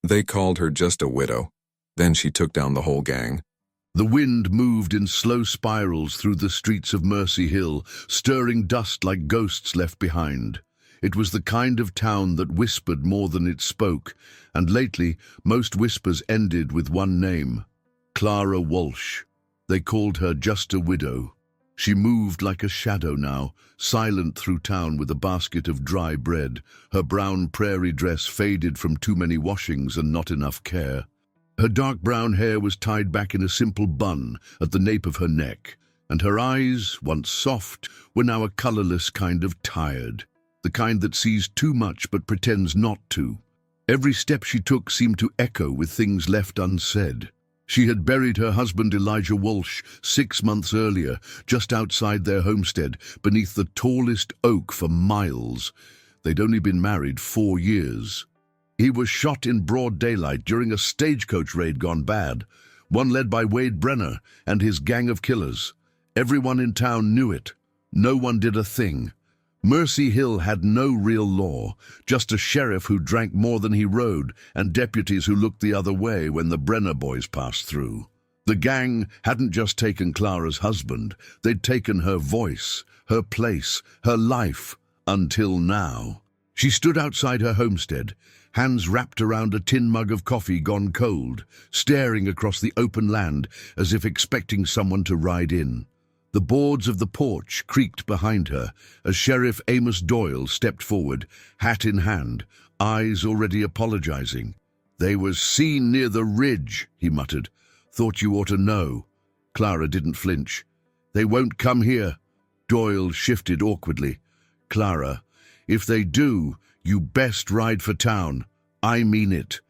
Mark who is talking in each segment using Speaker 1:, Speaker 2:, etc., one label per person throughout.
Speaker 1: They called her just a widow. Then she took down the whole gang.
Speaker 2: The wind moved in slow spirals through the streets of Mercy Hill, stirring dust like ghosts left behind. It was the kind of town that whispered more than it spoke, and lately most whispers ended with one name: Clara Walsh. They called her just a widow. She moved like a shadow now, silent through town with a basket of dry bread, her brown prairie dress faded from too many washings and not enough care. Her dark brown hair was tied back in a simple bun at the nape of her neck, and her eyes, once soft, were now a colorless kind of tired, the kind that sees too much but pretends not to. Every step she took seemed to echo with things left unsaid. She had buried her husband Elijah Walsh 6 months earlier, just outside their homestead, beneath the tallest oak for miles. They'd only been married 4 years. He was shot in broad daylight during a stagecoach raid gone bad, one led by Wade Brenner and his gang of killers. Everyone in town knew it. No one did a thing. Mercy Hill had no real law, just a sheriff who drank more than he rode and deputies who looked the other way when the Brenner boys passed through. The gang hadn't just taken Clara's husband, they'd taken her voice, her place, her life, until now. She stood outside her homestead, hands wrapped around a tin mug of coffee gone cold, staring across the open land as if expecting someone to ride in. The boards of the porch creaked behind her as Sheriff Amos Doyle stepped forward, hat in hand, eyes already apologizing. "They was seen near the ridge," he muttered. "Thought you ought to know." Clara didn't flinch. "They won't come here." Doyle shifted awkwardly. "Clara, if they do, you best ride for town. I mean it.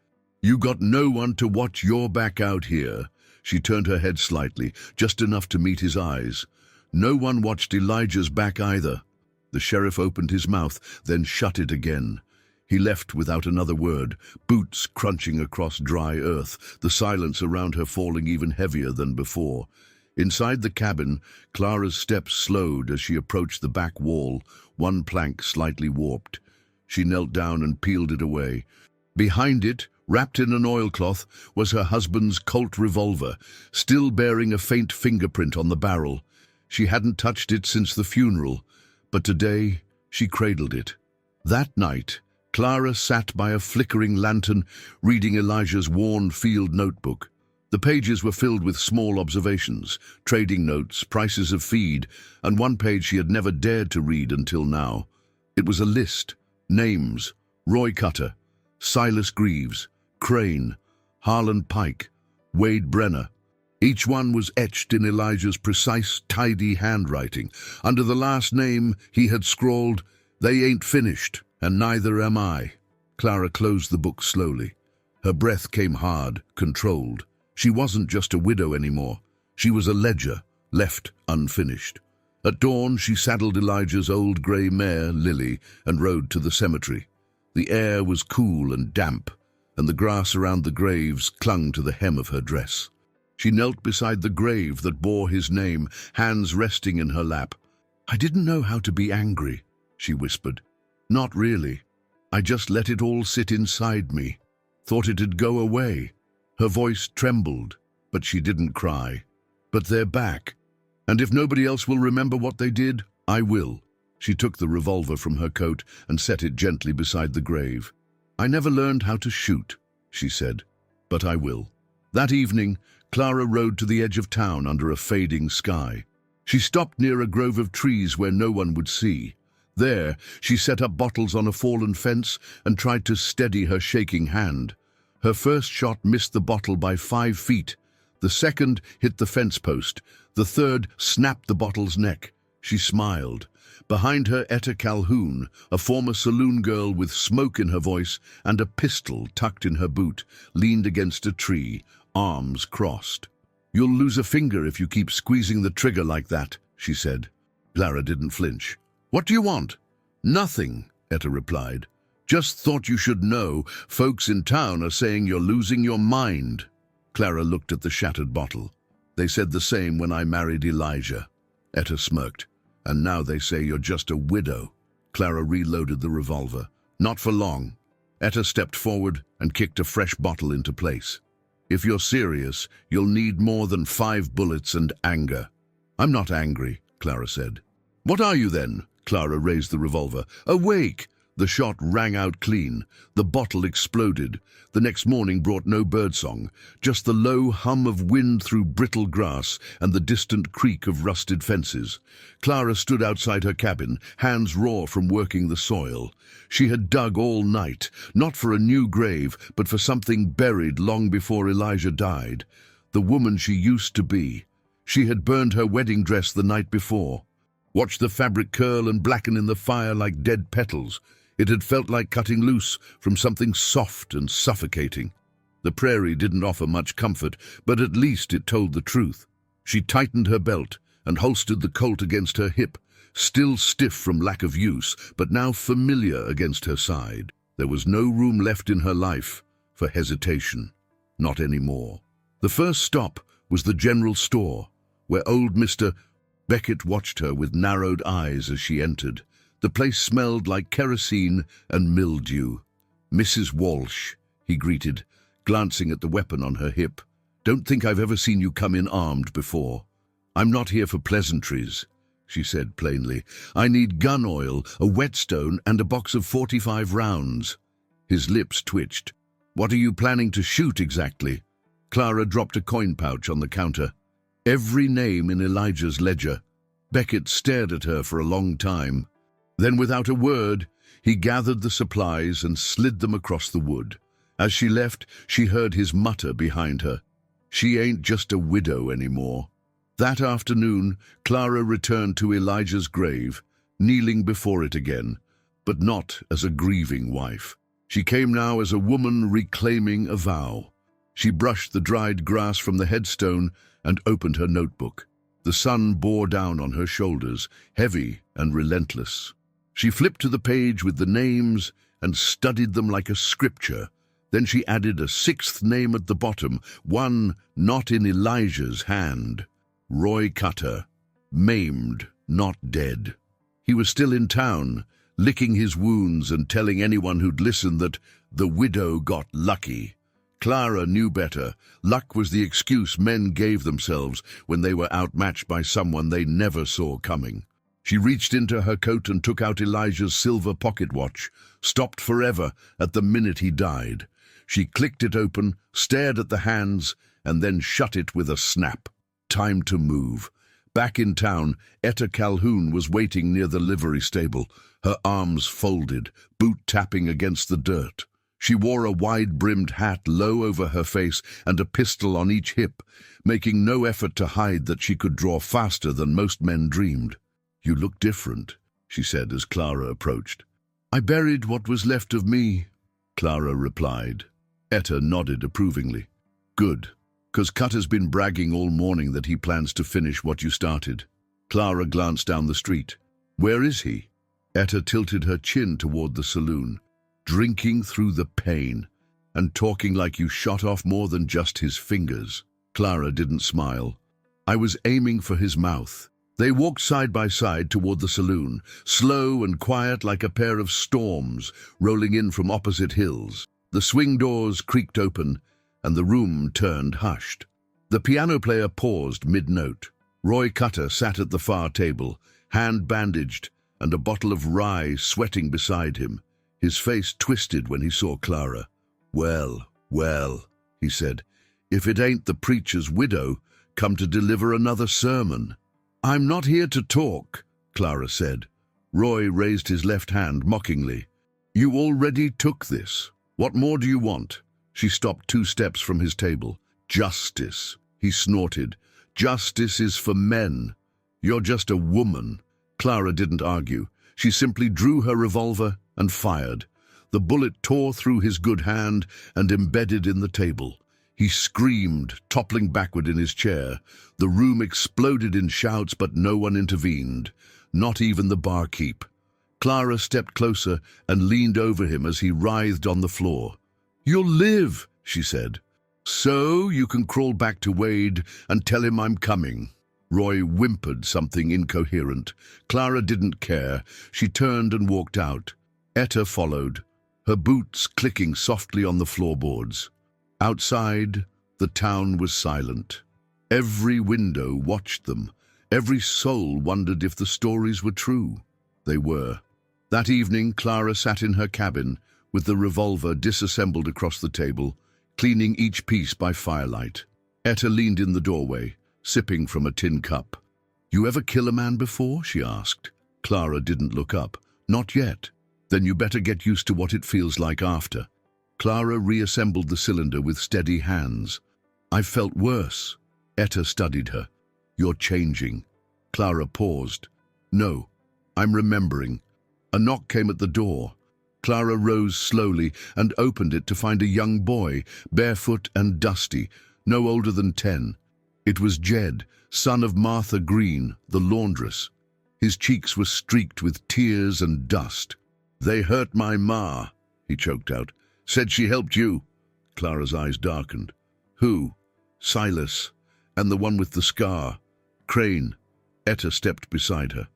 Speaker 2: You got no one to watch your back out here." She turned her head slightly, just enough to meet his eyes. No one watched Elijah's back either. The sheriff opened his mouth, then shut it again. He left without another word, boots crunching across dry earth, the silence around her falling even heavier than before. Inside the cabin, Clara's steps slowed as she approached the back wall, one plank slightly warped. She knelt down and peeled it away. Behind it, wrapped in an oilcloth, was her husband's Colt revolver, still bearing a faint fingerprint on the barrel. She hadn't touched it since the funeral, but today she cradled it. That night, Clara sat by a flickering lantern, reading Elijah's worn field notebook. The pages were filled with small observations, trading notes, prices of feed, and one page she had never dared to read until now. It was a list: names: Roy Cutter, Silas Greaves, Crane, Harlan Pike, Wade Brenner. Each one was etched in Elijah's precise, tidy handwriting. Under the last name, he had scrawled, "They ain't finished, and neither am I." Clara closed the book slowly. Her breath came hard, controlled. She wasn't just a widow anymore. She was a ledger, left unfinished. At dawn, she saddled Elijah's old grey mare, Lily, and rode to the cemetery. The air was cool and damp, and the grass around the graves clung to the hem of her dress. She knelt beside the grave that bore his name, hands resting in her lap. "I didn't know how to be angry," she whispered. "Not really. I just let it all sit inside me. Thought it'd go away." Her voice trembled, but she didn't cry. "But they're back. And if nobody else will remember what they did, I will." She took the revolver from her coat and set it gently beside the grave. "I never learned how to shoot," she said, "but I will." That evening, Clara rode to the edge of town under a fading sky. She stopped near a grove of trees where no one would see. There, she set up bottles on a fallen fence and tried to steady her shaking hand. Her first shot missed the bottle by 5 feet. The second hit the fence post. The third snapped the bottle's neck. She smiled. Behind her, Etta Calhoun, a former saloon girl with smoke in her voice and a pistol tucked in her boot, leaned against a tree, arms crossed. "You'll lose a finger if you keep squeezing the trigger like that," she said. Clara didn't flinch. "What do you want?" "Nothing," Etta replied. "Just thought you should know. Folks in town are saying you're losing your mind." Clara looked at the shattered bottle. "They said the same when I married Elijah." Etta smirked. "And now they say you're just a widow." Clara reloaded the revolver. "Not for long." Etta stepped forward and kicked a fresh bottle into place. If you're serious, you'll need more than 5 bullets and anger. I'm not angry, Clara said. What are you then? Clara raised the revolver. Awake! The shot rang out clean. The bottle exploded. The next morning brought no birdsong, just the low hum of wind through brittle grass and the distant creak of rusted fences. Clara stood outside her cabin, hands raw from working the soil. She had dug all night, not for a new grave, but for something buried long before Elijah died. The woman she used to be. She had burned her wedding dress the night before. Watched the fabric curl and blacken in the fire like dead petals. It had felt like cutting loose from something soft and suffocating. The prairie didn't offer much comfort, but at least it told the truth. She tightened her belt and holstered the Colt against her hip, still stiff from lack of use, but now familiar against her side. There was no room left in her life for hesitation. Not anymore. The first stop was the general store, where old Mr. Beckett watched her with narrowed eyes as she entered. The place smelled like kerosene and mildew. Mrs. Walsh, he greeted, glancing at the weapon on her hip. Don't think I've ever seen you come in armed before. I'm not here for pleasantries, she said plainly. I need gun oil, a whetstone, and a box of 45 rounds. His lips twitched. What are you planning to shoot exactly? Clara dropped a coin pouch on the counter. Every name in Elijah's ledger. Beckett stared at her for a long time. Then, without a word, he gathered the supplies and slid them across the wood. As she left, she heard his mutter behind her. She ain't just a widow anymore. That afternoon, Clara returned to Elijah's grave, kneeling before it again, but not as a grieving wife. She came now as a woman reclaiming a vow. She brushed the dried grass from the headstone and opened her notebook. The sun bore down on her shoulders, heavy and relentless. She flipped to the page with the names and studied them like a scripture. Then she added a 6th name at the bottom, one not in Elijah's hand. Roy Cutter, maimed, not dead. He was still in town, licking his wounds and telling anyone who'd listen that the widow got lucky. Clara knew better. Luck was the excuse men gave themselves when they were outmatched by someone they never saw coming. She reached into her coat and took out Elijah's silver pocket watch, stopped forever at the minute he died. She clicked it open, stared at the hands, and then shut it with a snap. Time to move. Back in town, Etta Calhoun was waiting near the livery stable, her arms folded, boot tapping against the dirt. She wore a wide-brimmed hat low over her face and a pistol on each hip, making no effort to hide that she could draw faster than most men dreamed. You look different, she said as Clara approached. I buried what was left of me, Clara replied. Etta nodded approvingly. Good, 'cause Cutter's been bragging all morning that he plans to finish what you started. Clara glanced down the street. Where is he? Etta tilted her chin toward the saloon. Drinking through the pain, and talking like you shot off more than just his fingers. Clara didn't smile. I was aiming for his mouth. They walked side by side toward the saloon, slow and quiet like a pair of storms rolling in from opposite hills. The swing doors creaked open, and the room turned hushed. The piano player paused mid-note. Roy Cutter sat at the far table, hand bandaged, and a bottle of rye sweating beside him. His face twisted when he saw Clara. Well, he said, if it ain't the preacher's widow, come to deliver another sermon. I'm not here to talk, Clara said. Roy raised his left hand mockingly. You already took this. What more do you want? She stopped 2 steps from his table. Justice, he snorted. Justice is for men. You're just a woman. Clara didn't argue. She simply drew her revolver and fired. The bullet tore through his good hand and embedded in the table. He screamed, toppling backward in his chair. The room exploded in shouts, but no one intervened, not even the barkeep. Clara stepped closer and leaned over him as he writhed on the floor. You'll live, she said. So you can crawl back to Wade and tell him I'm coming. Roy whimpered something incoherent. Clara didn't care. She turned and walked out. Etta followed, her boots clicking softly on the floorboards. Outside, the town was silent. Every window watched them. Every soul wondered if the stories were true. They were. That evening, Clara sat in her cabin, with the revolver disassembled across the table, cleaning each piece by firelight. Etta leaned in the doorway, sipping from a tin cup. "You ever kill a man before?" she asked. Clara didn't look up. "Not yet." "Then you better get used to what it feels like after." Clara reassembled the cylinder with steady hands. "I felt worse." Etta studied her. "You're changing." Clara paused. "No, I'm remembering." A knock came at the door. Clara rose slowly and opened it to find a young boy, barefoot and dusty, no older than 10. It was Jed, son of Martha Green, the laundress. His cheeks were streaked with tears and dust. "They hurt my ma," he choked out. "Said she helped you." Clara's eyes darkened. "Who?" "Silas, and the one with the scar. Crane." Etta stepped beside her.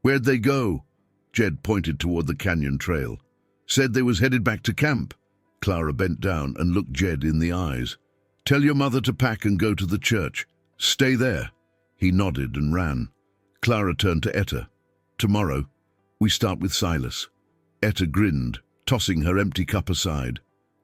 Speaker 2: "Where'd they go?" Jed pointed toward the canyon trail. "Said they was headed back to camp." Clara bent down and looked Jed in the eyes. "Tell your mother to pack and go to the church. Stay there." He nodded and ran. Clara turned to Etta. "Tomorrow, we start with Silas." Etta grinned, tossing her empty cup aside.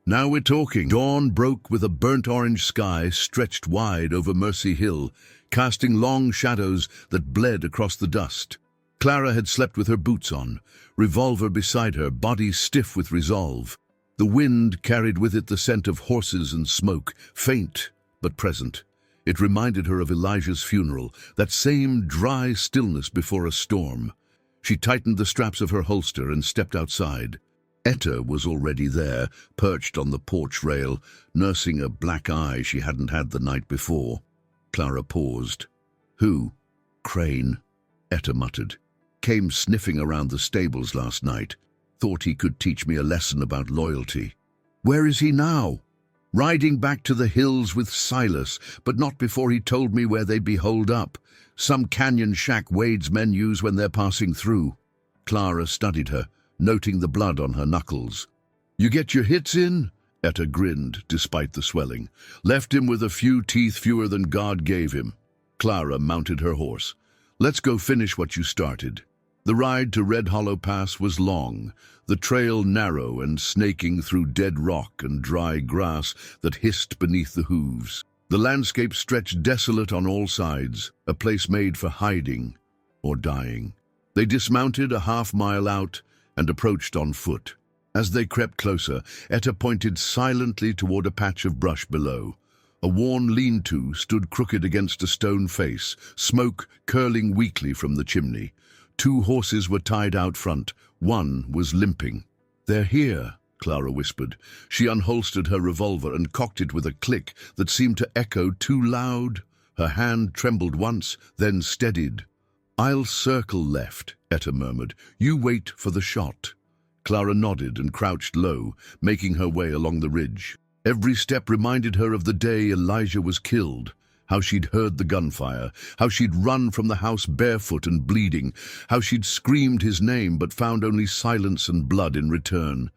Speaker 2: "Now we're talking." Dawn broke with a burnt-orange sky stretched wide over Mercy Hill, casting long shadows that bled across the dust. Clara had slept with her boots on, revolver beside her, body stiff with resolve. The wind carried with it the scent of horses and smoke, faint but present. It reminded her of Elijah's funeral, that same dry stillness before a storm. She tightened the straps of her holster and stepped outside. Etta was already there, perched on the porch rail, nursing a black eye she hadn't had the night before. Clara paused. "Who?" "Crane," Etta muttered. "Came sniffing around the stables last night. Thought he could teach me a lesson about loyalty." "Where is he now?" "Riding back to the hills with Silas, but not before he told me where they'd be holed up. Some canyon shack Wade's men use when they're passing through." Clara studied her, noting the blood on her knuckles. "You get your hits in?" Etta grinned, despite the swelling. "Left him with a few teeth fewer than God gave him." Clara mounted her horse. "Let's go finish what you started." The ride to Red Hollow Pass was long, the trail narrow and snaking through dead rock and dry grass that hissed beneath the hooves. The landscape stretched desolate on all sides, a place made for hiding or dying. They dismounted a half-mile out and approached on foot. As they crept closer, Etta pointed silently toward a patch of brush below. A worn lean-to stood crooked against a stone face, smoke curling weakly from the chimney. 2 horses were tied out front. One was limping. "They're here," Clara whispered. She unholstered her revolver and cocked it with a click that seemed to echo too loud. Her hand trembled once, then steadied. "I'll circle left," Etta murmured. "You wait for the shot." Clara nodded and crouched low, making her way along the ridge. Every step reminded her of the day Elijah was killed. How she'd heard the gunfire, how she'd run from the house barefoot and bleeding, how she'd screamed his name but found only silence and blood in return.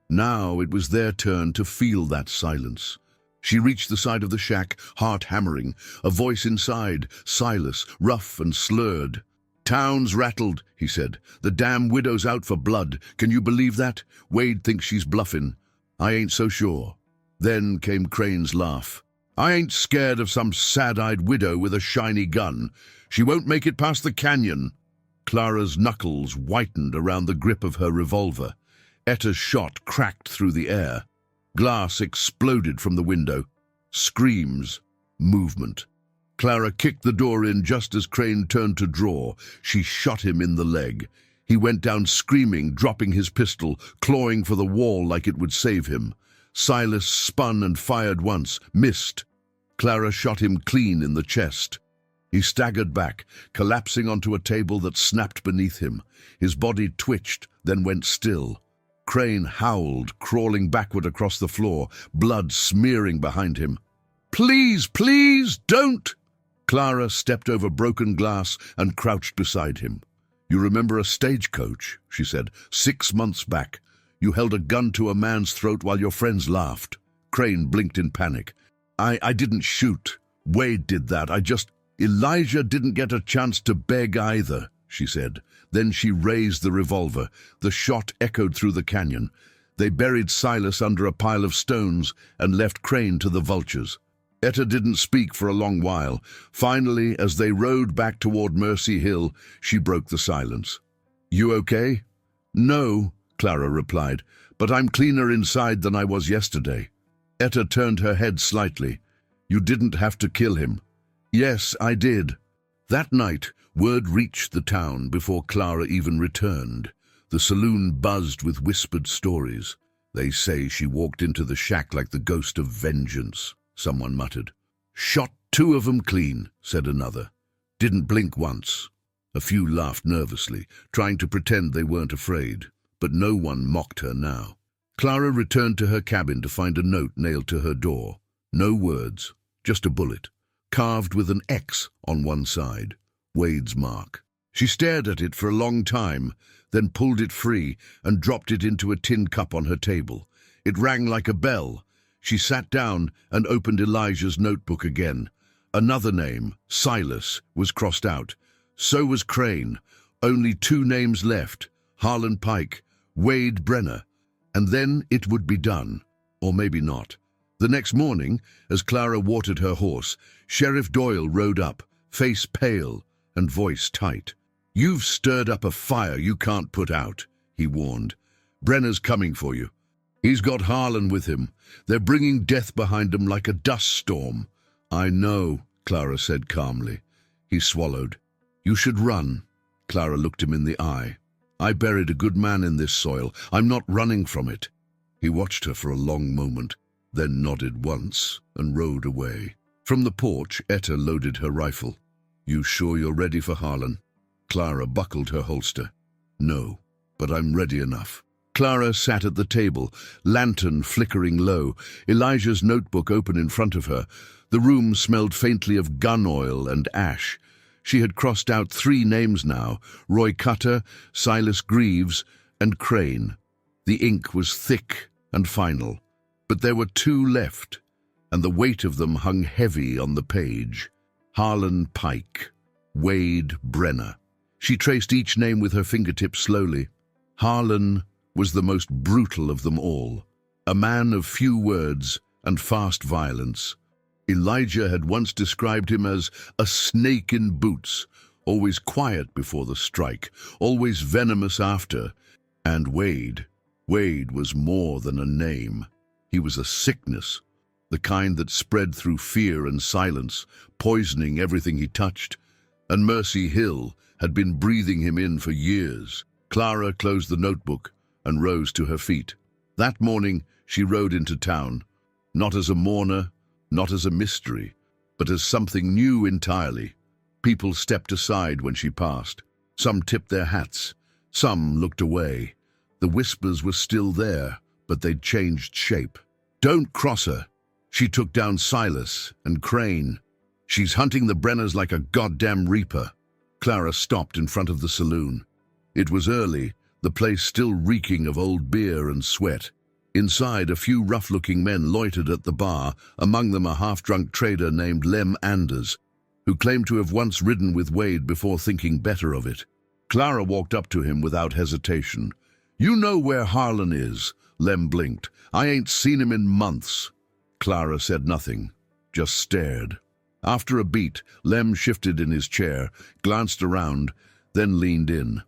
Speaker 2: Now it was their turn to feel that silence. She reached the side of the shack, heart hammering, a voice inside, Silas, rough and slurred. "Town's rattled," he said. "The damn widow's out for blood. Can you believe that? Wade thinks she's bluffing. I ain't so sure." Then came Crane's laugh. "I ain't scared of some sad-eyed widow with a shiny gun. She won't make it past the canyon." Clara's knuckles whitened around the grip of her revolver. Etta's shot cracked through the air. Glass exploded from the window. Screams. Movement. Clara kicked the door in just as Crane turned to draw. She shot him in the leg. He went down screaming, dropping his pistol, clawing for the wall like it would save him. Silas spun and fired once, missed. Clara shot him clean in the chest. He staggered back, collapsing onto a table that snapped beneath him. His body twitched, then went still. Crane howled, crawling backward across the floor, blood smearing behind him. "Please, please, don't!" Clara stepped over broken glass and crouched beside him. "You remember a stagecoach," she said, "6 months back. You held a gun to a man's throat while your friends laughed. Crane blinked in panic. I didn't shoot. Wade did that. Elijah didn't get a chance to beg either, she said. Then she raised the revolver. The shot echoed through the canyon. They buried Silas under a pile of stones and left Crane to the vultures. Etta didn't speak for a long while. Finally, as they rode back toward Mercy Hill, she broke the silence. "You okay?" "No," Clara replied, "but I'm cleaner inside than I was yesterday." Etta turned her head slightly. "You didn't have to kill him." "Yes, I did." That night, word reached the town before Clara even returned. The saloon buzzed with whispered stories. "They say she walked into the shack like the ghost of vengeance," someone muttered. "Shot 2 of 'em clean," said another. "Didn't blink once." A few laughed nervously, trying to pretend they weren't afraid, but no one mocked her now. Clara returned to her cabin to find a note nailed to her door. No words, just a bullet, carved with an X on one side, Wade's mark. She stared at it for a long time, then pulled it free and dropped it into a tin cup on her table. It rang like a bell. She sat down and opened Elijah's notebook again. Another name, Silas, was crossed out. So was Crane. Only 2 names left, Harlan Pike, Wade Brenner. And then it would be done. Or maybe not. The next morning, as Clara watered her horse, Sheriff Doyle rode up, face pale and voice tight. "You've stirred up a fire you can't put out," he warned. "Brenner's coming for you. He's got Harlan with him. They're bringing death behind him like a dust storm." "I know," Clara said calmly. He swallowed. "You should run." Clara looked him in the eye. "I buried a good man in this soil. I'm not running from it." He watched her for a long moment, then nodded once and rode away. From the porch, Etta loaded her rifle. "You sure you're ready for Harlan?" Clara buckled her holster. "No, but I'm ready enough." Clara sat at the table, lantern flickering low, Elijah's notebook open in front of her. The room smelled faintly of gun oil and ash. She had crossed out 3 names now, Roy Cutter, Silas Greaves, and Crane. The ink was thick and final, but there were 2 left, and the weight of them hung heavy on the page. Harlan Pike, Wade Brenner. She traced each name with her fingertips slowly. Harlan was the most brutal of them all, a man of few words and fast violence. Elijah had once described him as a snake in boots, always quiet before the strike, always venomous after. And Wade was more than a name. He was a sickness, the kind that spread through fear and silence, poisoning everything he touched. And Mercy Hill had been breathing him in for years. Clara closed the notebook and rose to her feet. That morning, she rode into town, not as a mourner, not as a mystery, but as something new entirely. People stepped aside when she passed. Some tipped their hats. Some looked away. The whispers were still there, but they'd changed shape. "Don't cross her. She took down Silas and Crane. She's hunting the Brenners like a goddamn reaper." Clara stopped in front of the saloon. It was early, the place still reeking of old beer and sweat. Inside, a few rough-looking men loitered at the bar, among them a half-drunk trader named Lem Anders, who claimed to have once ridden with Wade before thinking better of it. Clara walked up to him without hesitation. "You know where Harlan is," Lem blinked. "I ain't seen him in months." Clara said nothing, just stared. After a beat, Lem shifted in his chair, glanced around, then leaned in.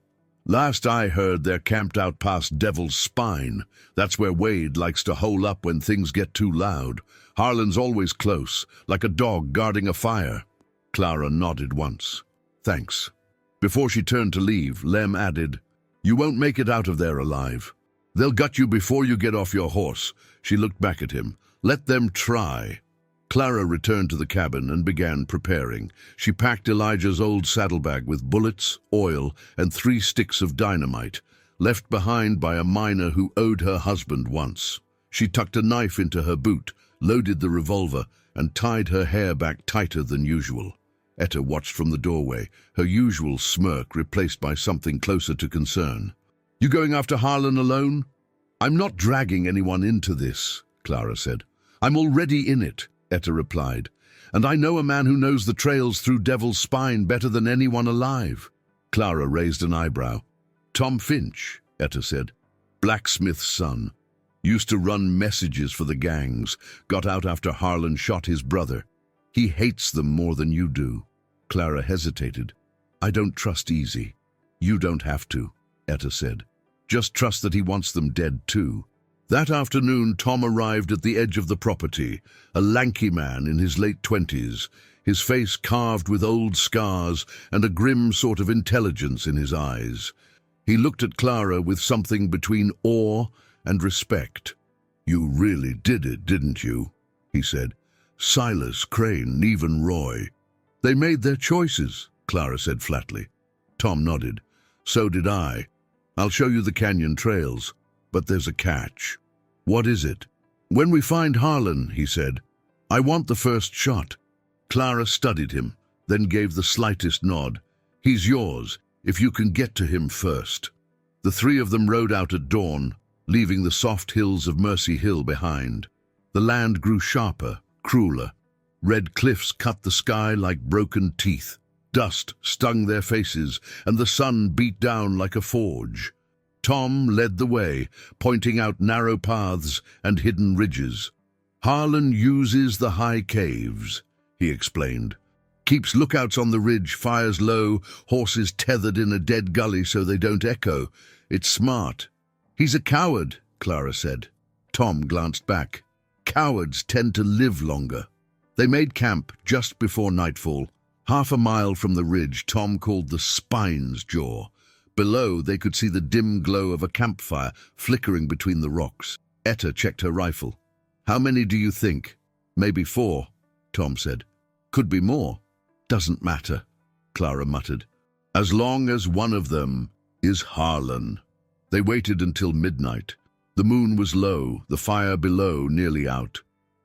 Speaker 2: "Last I heard, they're camped out past Devil's Spine. That's where Wade likes to hole up when things get too loud. Harlan's always close, like a dog guarding a fire." Clara nodded once. "Thanks." Before she turned to leave, Lem added, "You won't make it out of there alive. They'll gut you before you get off your horse." She looked back at him. "Let them try." Clara returned to the cabin and began preparing. She packed Elijah's old saddlebag with bullets, oil, and 3 sticks of dynamite, left behind by a miner who owed her husband once. She tucked a knife into her boot, loaded the revolver, and tied her hair back tighter than usual. Etta watched from the doorway, her usual smirk replaced by something closer to concern. "You going after Harlan alone?" I'm not dragging anyone into this, Clara said. I'm already in it, Etta replied. And I know a man who knows the trails through Devil's Spine better than anyone alive. Clara raised an eyebrow. Tom Finch, Etta said. Blacksmith's son. Used to run messages for the gangs. Got out after Harlan shot his brother. He hates them more than you do. Clara hesitated. I don't trust Easy. You don't have to, Etta said. Just trust that he wants them dead too. That afternoon, Tom arrived at the edge of the property, a lanky man in his late 20s, his face carved with old scars and a grim sort of intelligence in his eyes. He looked at Clara with something between awe and respect. You really did it, didn't you? He said. Silas, Crane, Neve and Roy. They made their choices, Clara said flatly. Tom nodded. So did I. I'll show you the canyon trails, but there's a catch. What is it? When we find Harlan, he said, I want the first shot. Clara studied him, then gave the slightest nod. He's yours, if you can get to him first. The three of them rode out at dawn, leaving the soft hills of Mercy Hill behind. The land grew sharper, crueler. Red cliffs cut the sky like broken teeth. Dust stung their faces, and the sun beat down like a forge. Tom led the way, pointing out narrow paths and hidden ridges. Harlan uses the high caves, he explained. Keeps lookouts on the ridge, fires low, horses tethered in a dead gully so they don't echo. It's smart. He's a coward, Clara said. Tom glanced back. Cowards tend to live longer. They made camp just before nightfall. Half a mile from the ridge Tom called the Spine's Jaw. Below, they could see the dim glow of a campfire flickering between the rocks. Etta checked her rifle. How many do you think? Maybe 4, Tom said. Could be more. Doesn't matter, Clara muttered. As long as one of them is Harlan. They waited until midnight. The moon was low, the fire below nearly out.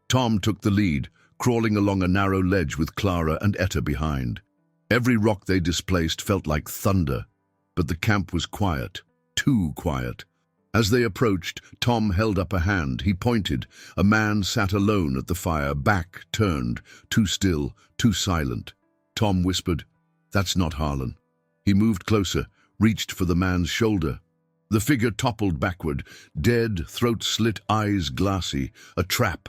Speaker 2: Tom took the lead, crawling along a narrow ledge with Clara and Etta behind. Every rock they displaced felt like thunder, but the camp was quiet, too quiet. As they approached, Tom held up a hand. He pointed. A man sat alone at the fire, back turned, too still, too silent. Tom whispered, That's not Harlan. He moved closer, reached for the man's shoulder. The figure toppled backward, dead, throat slit, eyes glassy, a trap.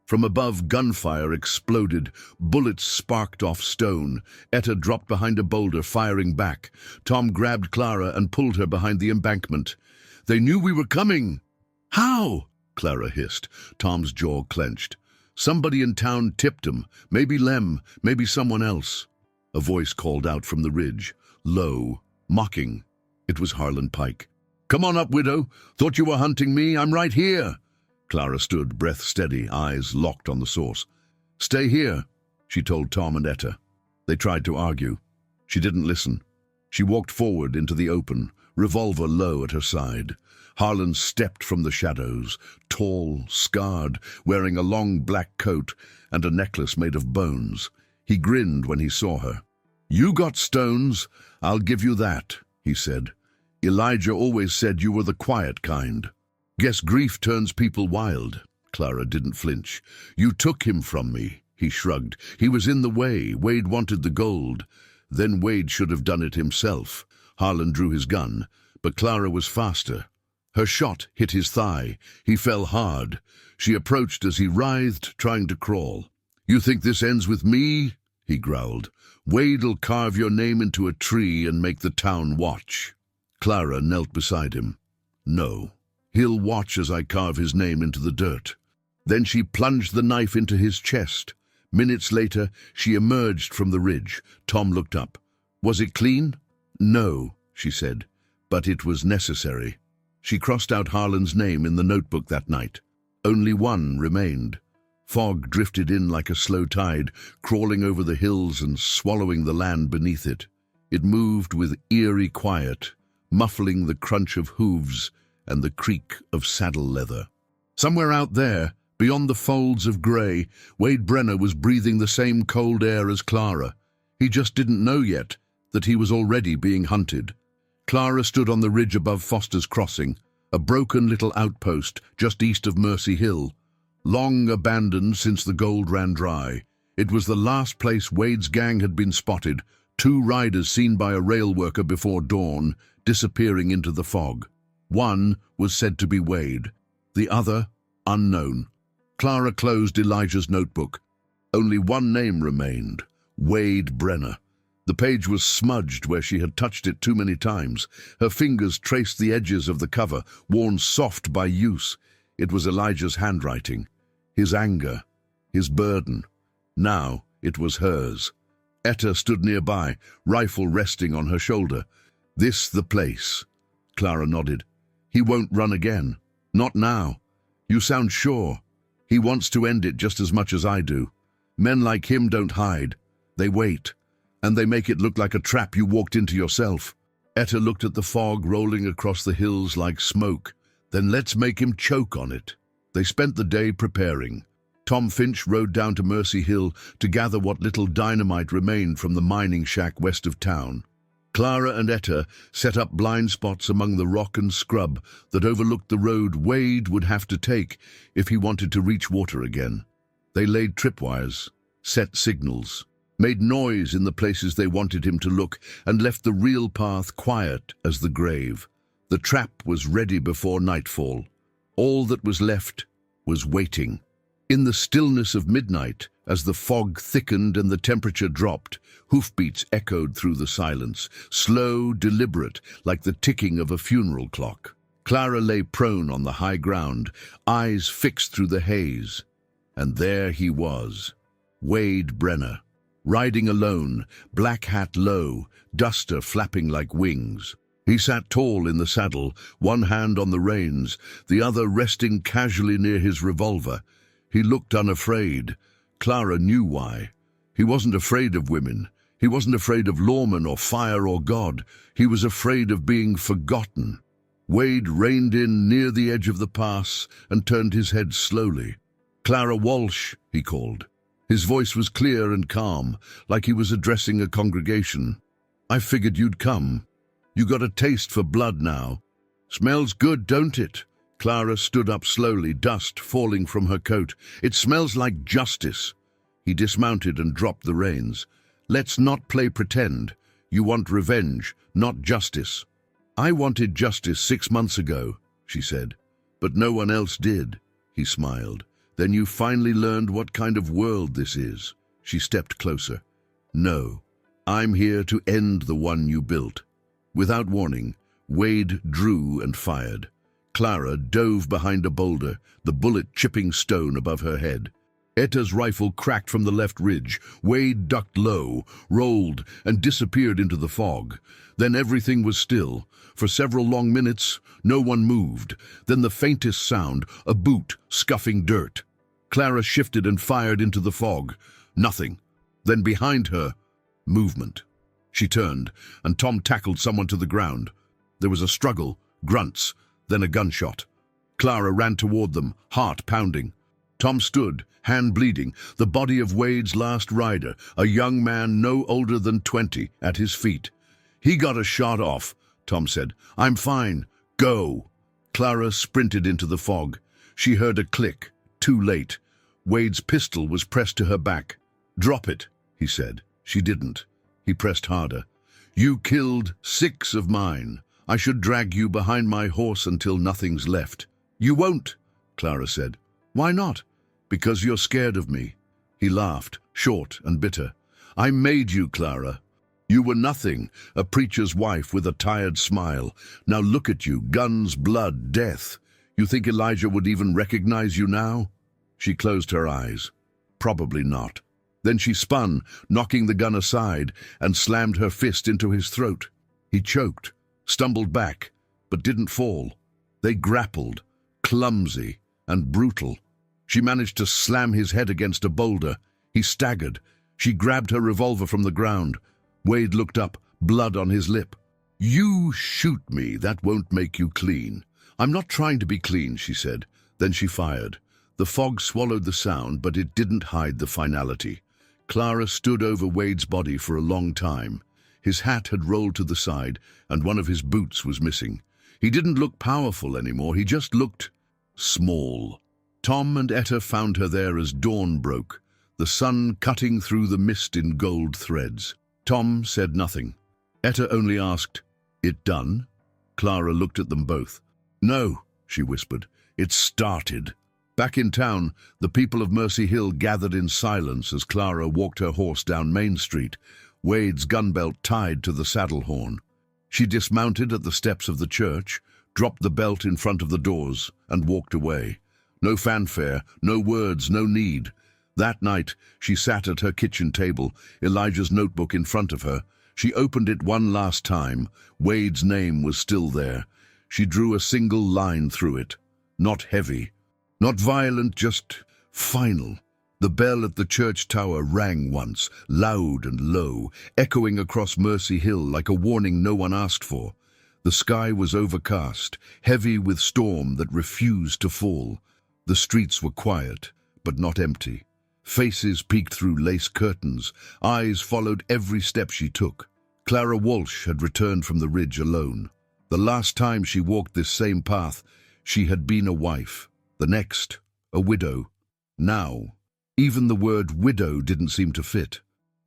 Speaker 2: From above, gunfire exploded. Bullets sparked off stone. Etta dropped behind a boulder, firing back. Tom grabbed Clara and pulled her behind the embankment. They knew we were coming. How? Clara hissed. Tom's jaw clenched. Somebody in town tipped him. Maybe Lem, maybe someone else. A voice called out from the ridge, low, mocking. It was Harlan Pike. Come on up, widow. Thought you were hunting me? I'm right here. Clara stood, breath steady, eyes locked on the source. Stay here, she told Tom and Etta. They tried to argue. She didn't listen. She walked forward into the open, revolver low at her side. Harlan stepped from the shadows, tall, scarred, wearing a long black coat and a necklace made of bones. He grinned when he saw her. You got stones, I'll give you that, he said. Elijah always said you were the quiet kind. Guess grief turns people wild. Clara didn't flinch. You took him from me, he shrugged. He was in the way. Wade wanted the gold. Then Wade should have done it himself. Harlan drew his gun, but Clara was faster. Her shot hit his thigh. He fell hard. She approached as he writhed, trying to crawl. You think this ends with me? He growled. Wade'll carve your name into a tree and make the town watch. Clara knelt beside him. No. He'll watch as I carve his name into the dirt. Then she plunged the knife into his chest. Minutes later, she emerged from the ridge. Tom looked up. Was it clean? No, she said, but it was necessary. She crossed out Harlan's name in the notebook that night. Only one remained. Fog drifted in like a slow tide, crawling over the hills and swallowing the land beneath it. It moved with eerie quiet, muffling the crunch of hooves and the creak of saddle leather. Somewhere out there, beyond the folds of grey, Wade Brenner was breathing the same cold air as Clara. He just didn't know yet that he was already being hunted. Clara stood on the ridge above Foster's Crossing, a broken little outpost just east of Mercy Hill, long abandoned since the gold ran dry. It was the last place Wade's gang had been spotted, 2 riders seen by a rail worker before dawn, disappearing into the fog. One was said to be Wade, the other unknown. Clara closed Elijah's notebook. Only one name remained, Wade Brenner. The page was smudged where she had touched it too many times. Her fingers traced the edges of the cover, worn soft by use. It was Elijah's handwriting, his anger, his burden. Now it was hers. Etta stood nearby, rifle resting on her shoulder. This the place? Clara nodded. He won't run again. Not now. You sound sure. He wants to end it just as much as I do. Men like him don't hide. They wait. And they make it look like a trap you walked into yourself. Etta looked at the fog rolling across the hills like smoke. Then let's make him choke on it. They spent the day preparing. Tom Finch rode down to Mercy Hill to gather what little dynamite remained from the mining shack west of town. Clara and Etta set up blind spots among the rock and scrub that overlooked the road Wade would have to take if he wanted to reach water again. They laid tripwires, set signals, made noise in the places they wanted him to look, and left the real path quiet as the grave. The trap was ready before nightfall. All that was left was waiting. In the stillness of midnight, as the fog thickened and the temperature dropped, hoofbeats echoed through the silence, slow, deliberate, like the ticking of a funeral clock. Clara lay prone on the high ground, eyes fixed through the haze. And there he was, Wade Brenner, riding alone, black hat low, duster flapping like wings. He sat tall in the saddle, one hand on the reins, the other resting casually near his revolver. He looked unafraid. Clara knew why. He wasn't afraid of women. He wasn't afraid of lawmen or fire or God. He was afraid of being forgotten. Wade reined in near the edge of the pass and turned his head slowly. "Clara Walsh," he called. His voice was clear and calm, like he was addressing a congregation. "I figured you'd come. You got a taste for blood now. Smells good, don't it?" Clara stood up slowly, dust falling from her coat. "It smells like justice." He dismounted and dropped the reins. "Let's not play pretend. You want revenge, not justice." "I wanted justice 6 months ago," she said. "But no one else did." He smiled. "Then you finally learned what kind of world this is." She stepped closer. "No, I'm here to end the one you built." Without warning, Wade drew and fired. Clara dove behind a boulder, the bullet chipping stone above her head. Etta's rifle cracked from the left ridge. Wade ducked low, rolled, and disappeared into the fog. Then everything was still. For several long minutes, no one moved. Then the faintest sound, a boot scuffing dirt. Clara shifted and fired into the fog. Nothing. Then behind her, movement. She turned, and Tom tackled someone to the ground. There was a struggle, grunts, then a gunshot. Clara ran toward them, heart pounding. Tom stood, hand bleeding, the body of Wade's last rider, a young man no older than 20, at his feet. "He got a shot off," Tom said. "I'm fine. Go." Clara sprinted into the fog. She heard a click. Too late. Wade's pistol was pressed to her back. "Drop it," he said. She didn't. He pressed harder. "You killed 6 of mine. I should drag you behind my horse until nothing's left." "You won't," Clara said. "Why not?" "Because you're scared of me." He laughed, short and bitter. "I made you, Clara. You were nothing, a preacher's wife with a tired smile. Now look at you, guns, blood, death. You think Elijah would even recognize you now?" She closed her eyes. Probably not. Then she spun, knocking the gun aside, and slammed her fist into his throat. He choked, stumbled back, but didn't fall. They grappled, clumsy and brutal. She managed to slam his head against a boulder. He staggered. She grabbed her revolver from the ground. Wade looked up, blood on his lip. "You shoot me, that won't make you clean." "I'm not trying to be clean," she said. Then she fired. The fog swallowed the sound, but it didn't hide the finality. Clara stood over Wade's body for a long time. His hat had rolled to the side, and one of his boots was missing. He didn't look powerful anymore, he just looked small. Tom and Etta found her there as dawn broke, the sun cutting through the mist in gold threads. Tom said nothing. Etta only asked, "It done?" Clara looked at them both. "No," she whispered. "It started." Back in town, the people of Mercy Hill gathered in silence as Clara walked her horse down Main Street, Wade's gun belt tied to the saddle horn. She dismounted at the steps of the church, dropped the belt in front of the doors, and walked away. No fanfare, no words, no need. That night, she sat at her kitchen table, Elijah's notebook in front of her. She opened it one last time. Wade's name was still there. She drew a single line through it. Not heavy, not violent, just final. The bell at the church tower rang once, loud and low, echoing across Mercy Hill like a warning no one asked for. The sky was overcast, heavy with storm that refused to fall. The streets were quiet, but not empty. Faces peeked through lace curtains. Eyes followed every step she took. Clara Walsh had returned from the ridge alone. The last time she walked this same path, she had been a wife. The next, a widow. Now, even the word widow didn't seem to fit.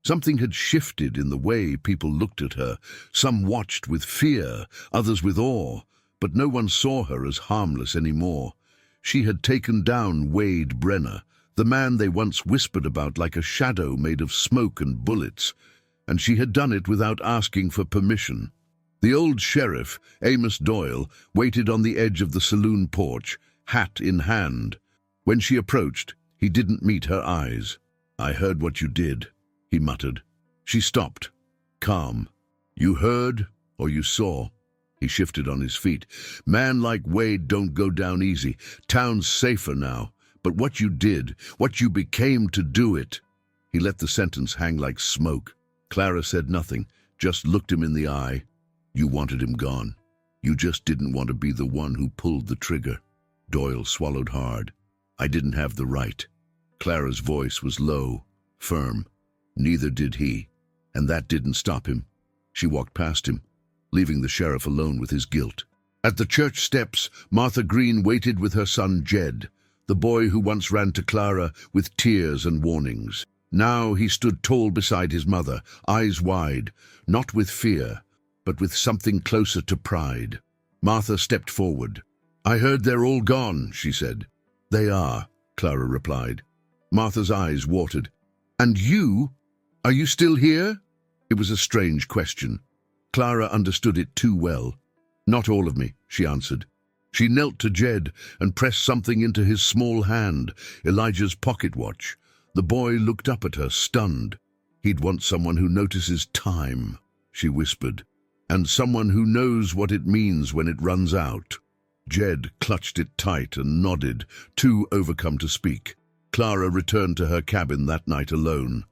Speaker 2: Something had shifted in the way people looked at her. Some watched with fear, others with awe, but no one saw her as harmless anymore. She had taken down Wade Brenner, the man they once whispered about like a shadow made of smoke and bullets, and she had done it without asking for permission. The old sheriff, Amos Doyle, waited on the edge of the saloon porch, hat in hand. When she approached, he didn't meet her eyes. "I heard what you did," he muttered. She stopped, calm. "You heard or you saw?" He shifted on his feet. "Man like Wade don't go down easy. Town's safer now. But what you did, what you became to do it." He let the sentence hang like smoke. Clara said nothing, just looked him in the eye. "You wanted him gone. You just didn't want to be the one who pulled the trigger." Doyle swallowed hard. "I didn't have the right." Clara's voice was low, firm. Neither did he, and that didn't stop him. She walked past him, leaving the sheriff alone with his guilt. At the church steps, Martha Green waited with her son Jed, the boy who once ran to Clara with tears and warnings. Now he stood tall beside his mother, eyes wide, not with fear, but with something closer to pride. Martha stepped forward. "I heard they're all gone," she said. "They are," Clara replied. Martha's eyes watered. "And you? Are you still here?" It was a strange question. Clara understood it too well. "Not all of me," she answered. She knelt to Jed and pressed something into his small hand, Elijah's pocket watch. The boy looked up at her, stunned. "He'd want someone who notices time," she whispered, "and someone who knows what it means when it runs out." Jed clutched it tight and nodded, too overcome to speak. Clara returned to her cabin that night alone.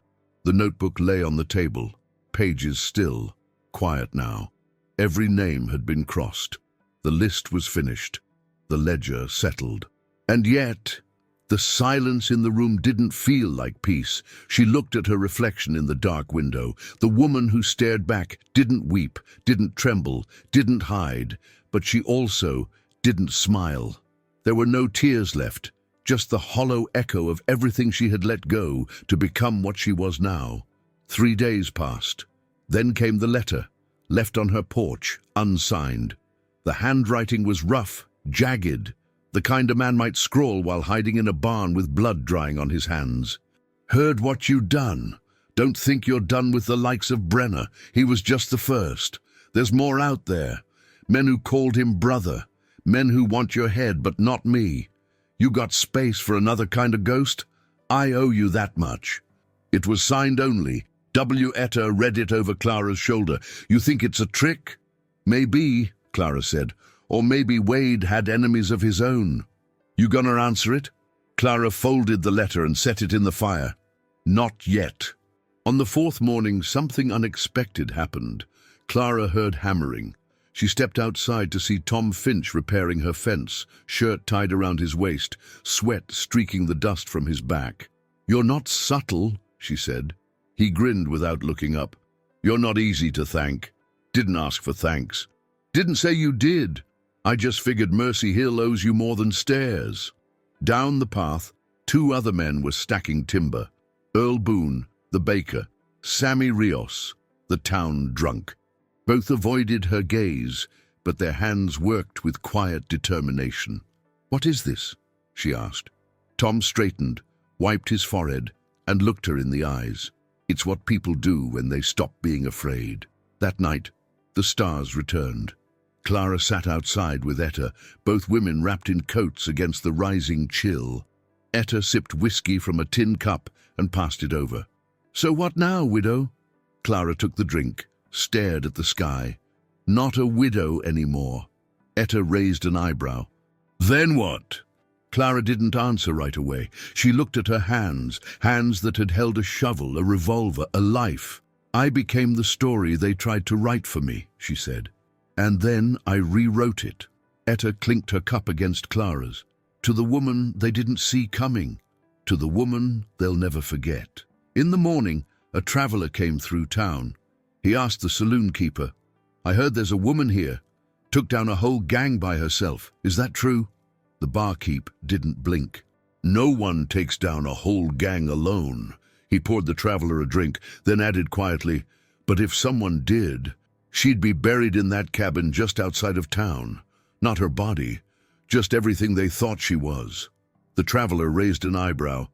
Speaker 2: The notebook lay on the table, pages still, quiet now. Every name had been crossed. The list was finished, the ledger settled. And yet, the silence in the room didn't feel like peace. She looked at her reflection in the dark window. The woman who stared back didn't weep, didn't tremble, didn't hide, but she also didn't smile. There were no tears left, just the hollow echo of everything she had let go to become what she was now. 3 days passed. Then came the letter, left on her porch, unsigned. The handwriting was rough, jagged, the kind a man might scrawl while hiding in a barn with blood drying on his hands. "Heard what you done. Don't think you're done with the likes of Brenner. He was just the first. There's more out there. Men who called him brother. Men who want your head, but not me. You got space for another kind of ghost? I owe you that much." It was signed only. W. Etta read it over Clara's shoulder. "You think it's a trick?" "Maybe," Clara said. "Or maybe Wade had enemies of his own." "You gonna answer it?" Clara folded the letter and set it in the fire. "Not yet." On the 4th morning, something unexpected happened. Clara heard hammering. She stepped outside to see Tom Finch repairing her fence, shirt tied around his waist, sweat streaking the dust from his back. "You're not subtle," she said. He grinned without looking up. "You're not easy to thank." "Didn't ask for thanks." "Didn't say you did." I just figured Mercy Hill owes you more than stairs. Down the path, 2 other men were stacking timber. Earl Boone, the baker, Sammy Rios, the town drunk. Both avoided her gaze, but their hands worked with quiet determination. "What is this?" she asked. Tom straightened, wiped his forehead, and looked her in the eyes. It's what people do when they stop being afraid. That night, the stars returned. Clara sat outside with Etta, both women wrapped in coats against the rising chill. Etta sipped whiskey from a tin cup and passed it over. "So what now, widow?" Clara took the drink, stared at the sky. "Not a widow anymore." Etta raised an eyebrow. "Then what?" Clara didn't answer right away. She looked at her hands, hands that had held a shovel, a revolver, a life. "I became the story they tried to write for me," she said. "And then I rewrote it." Etta clinked her cup against Clara's. "To the woman they didn't see coming. To the woman they'll never forget." In the morning, a traveler came through town. He asked the saloon keeper, "I heard there's a woman here. Took down a whole gang by herself. Is that true?" The barkeep didn't blink. "No one takes down a whole gang alone." He poured the traveler a drink, then added quietly, "But if someone did, she'd be buried in that cabin just outside of town. Not her body, just everything they thought she was." The traveler raised an eyebrow.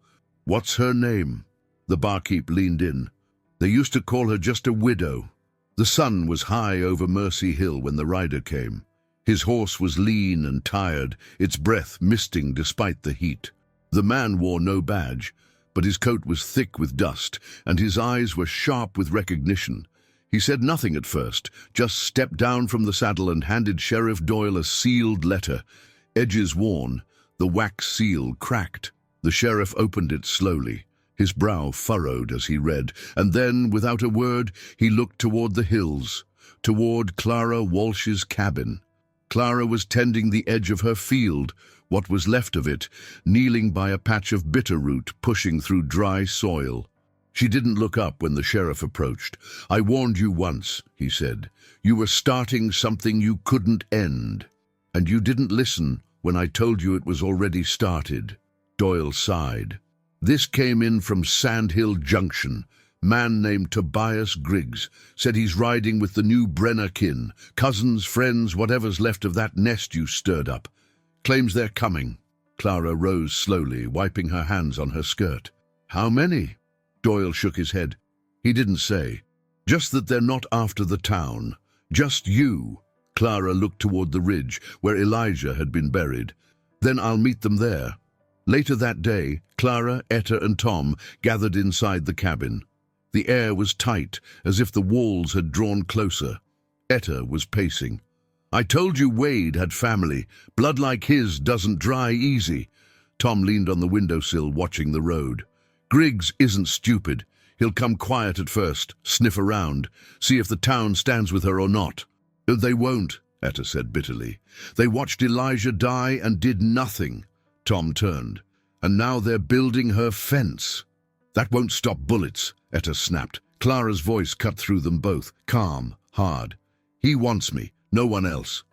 Speaker 2: "What's her name?" The barkeep leaned in. "They used to call her just a widow." The sun was high over Mercy Hill when the rider came. His horse was lean and tired, its breath misting despite the heat. The man wore no badge, but his coat was thick with dust, and his eyes were sharp with recognition. He said nothing at first, just stepped down from the saddle and handed Sheriff Doyle a sealed letter. Edges worn, the wax seal cracked. The sheriff opened it slowly, his brow furrowed as he read, and then, without a word, he looked toward the hills, toward Clara Walsh's cabin. Clara was tending the edge of her field, what was left of it, kneeling by a patch of bitterroot pushing through dry soil. She didn't look up when the sheriff approached. "I warned you once," he said. "You were starting something you couldn't end. And you didn't listen when I told you it was already started." Doyle sighed. "This came in from Sandhill Junction. Man named Tobias Griggs. Said he's riding with the new Brenner kin. Cousins, friends, whatever's left of that nest you stirred up. Claims they're coming." Clara rose slowly, wiping her hands on her skirt. "How many?" Doyle shook his head. He didn't say. "Just that they're not after the town. Just you." Clara looked toward the ridge, where Elijah had been buried. "Then I'll meet them there." Later that day, Clara, Etta, and Tom gathered inside the cabin. The air was tight, as if the walls had drawn closer. Etta was pacing. "I told you Wade had family. Blood like his doesn't dry easy." Tom leaned on the windowsill, watching the road. "Griggs isn't stupid. He'll come quiet at first, sniff around, see if the town stands with her or not." "They won't," Etta said bitterly. "They watched Elijah die and did nothing." Tom turned. "And now they're building her fence." "That won't stop bullets," Etta snapped. Clara's voice cut through them both, calm, hard. "He wants me, no one else."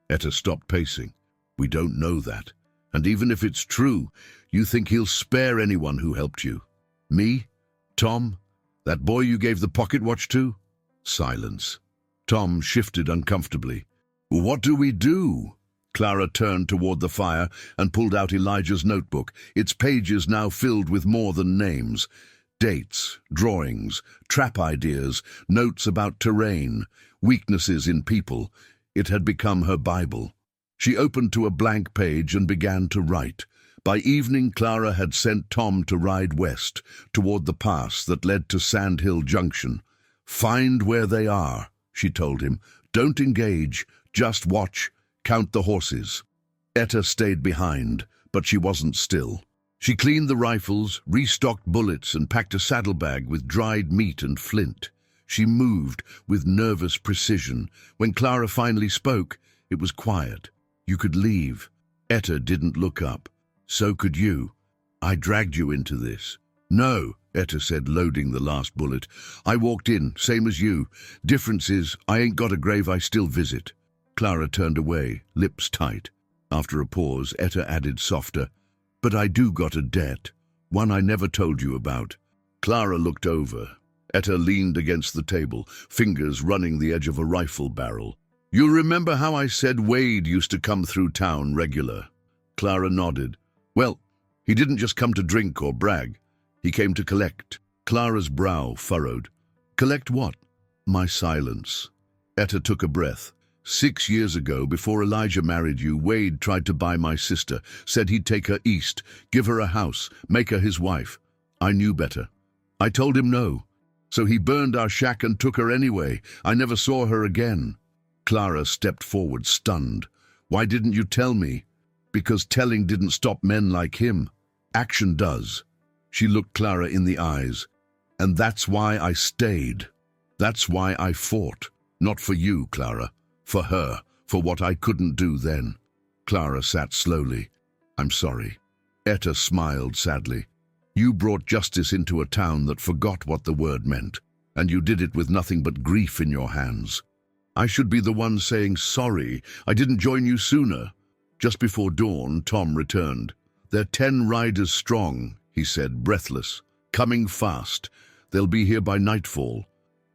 Speaker 2: Etta stopped pacing. "We don't know that. And even if it's true, you think he'll spare anyone who helped you? Me? Tom? That boy you gave the pocket watch to?" Silence. Tom shifted uncomfortably. "What do we do?" Clara turned toward the fire and pulled out Elijah's notebook, its pages now filled with more than names. Dates, drawings, trap ideas, notes about terrain, weaknesses in people. It had become her Bible. She opened to a blank page and began to write. By evening, Clara had sent Tom to ride west, toward the pass that led to Sandhill Junction. "Find where they are," she told him. "Don't engage, just watch, count the horses." Etta stayed behind, but she wasn't still. She cleaned the rifles, restocked bullets, and packed a saddlebag with dried meat and flint. She moved with nervous precision. When Clara finally spoke, it was quiet. "You could leave." Etta didn't look up. "So could you. I dragged you into this." "No," Etta said, loading the last bullet. "I walked in, same as you. Difference is, I ain't got a grave I still visit." Clara turned away, lips tight. After a pause, Etta added softer, "But I do got a debt, one I never told you about." Clara looked over. Etta leaned against the table, fingers running the edge of a rifle barrel. "You remember how I said Wade used to come through town regular?" Clara nodded. "Well, he didn't just come to drink or brag. He came to collect." Clara's brow furrowed. "Collect what?" "My silence." Etta took a breath. 6 years ago, before Elijah married you, Wade tried to buy my sister, said he'd take her east, give her a house, make her his wife. I knew better. I told him no. So he burned our shack and took her anyway. I never saw her again." Clara stepped forward, stunned. "Why didn't you tell me?" "Because telling didn't stop men like him. Action does." She looked Clara in the eyes. "And that's why I stayed. That's why I fought. Not for you, Clara. For her, for what I couldn't do then." Clara sat slowly. "I'm sorry." Etta smiled sadly. "You brought justice into a town that forgot what the word meant, and you did it with nothing but grief in your hands. I should be the one saying sorry. I didn't join you sooner." Just before dawn, Tom returned. "They're 10 riders strong," he said, breathless. "Coming fast. They'll be here by nightfall."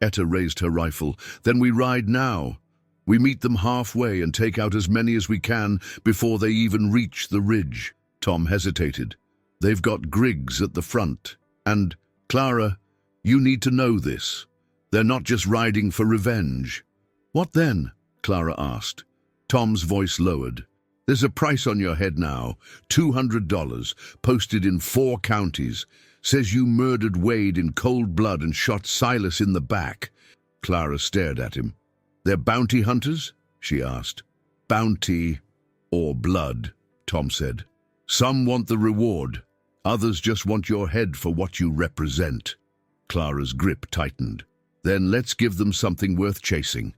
Speaker 2: Etta raised her rifle. "Then we ride now. We meet them halfway and take out as many as we can before they even reach the ridge." Tom hesitated. "They've got Griggs at the front. And, Clara, you need to know this. They're not just riding for revenge." "What then?" Clara asked. Tom's voice lowered. "There's a price on your head now, $200, posted in 4 counties. Says you murdered Wade in cold blood and shot Silas in the back." Clara stared at him. "They're bounty hunters?" she asked. "Bounty or blood," Tom said. "Some want the reward. Others just want your head for what you represent." Clara's grip tightened. "Then let's give them something worth chasing."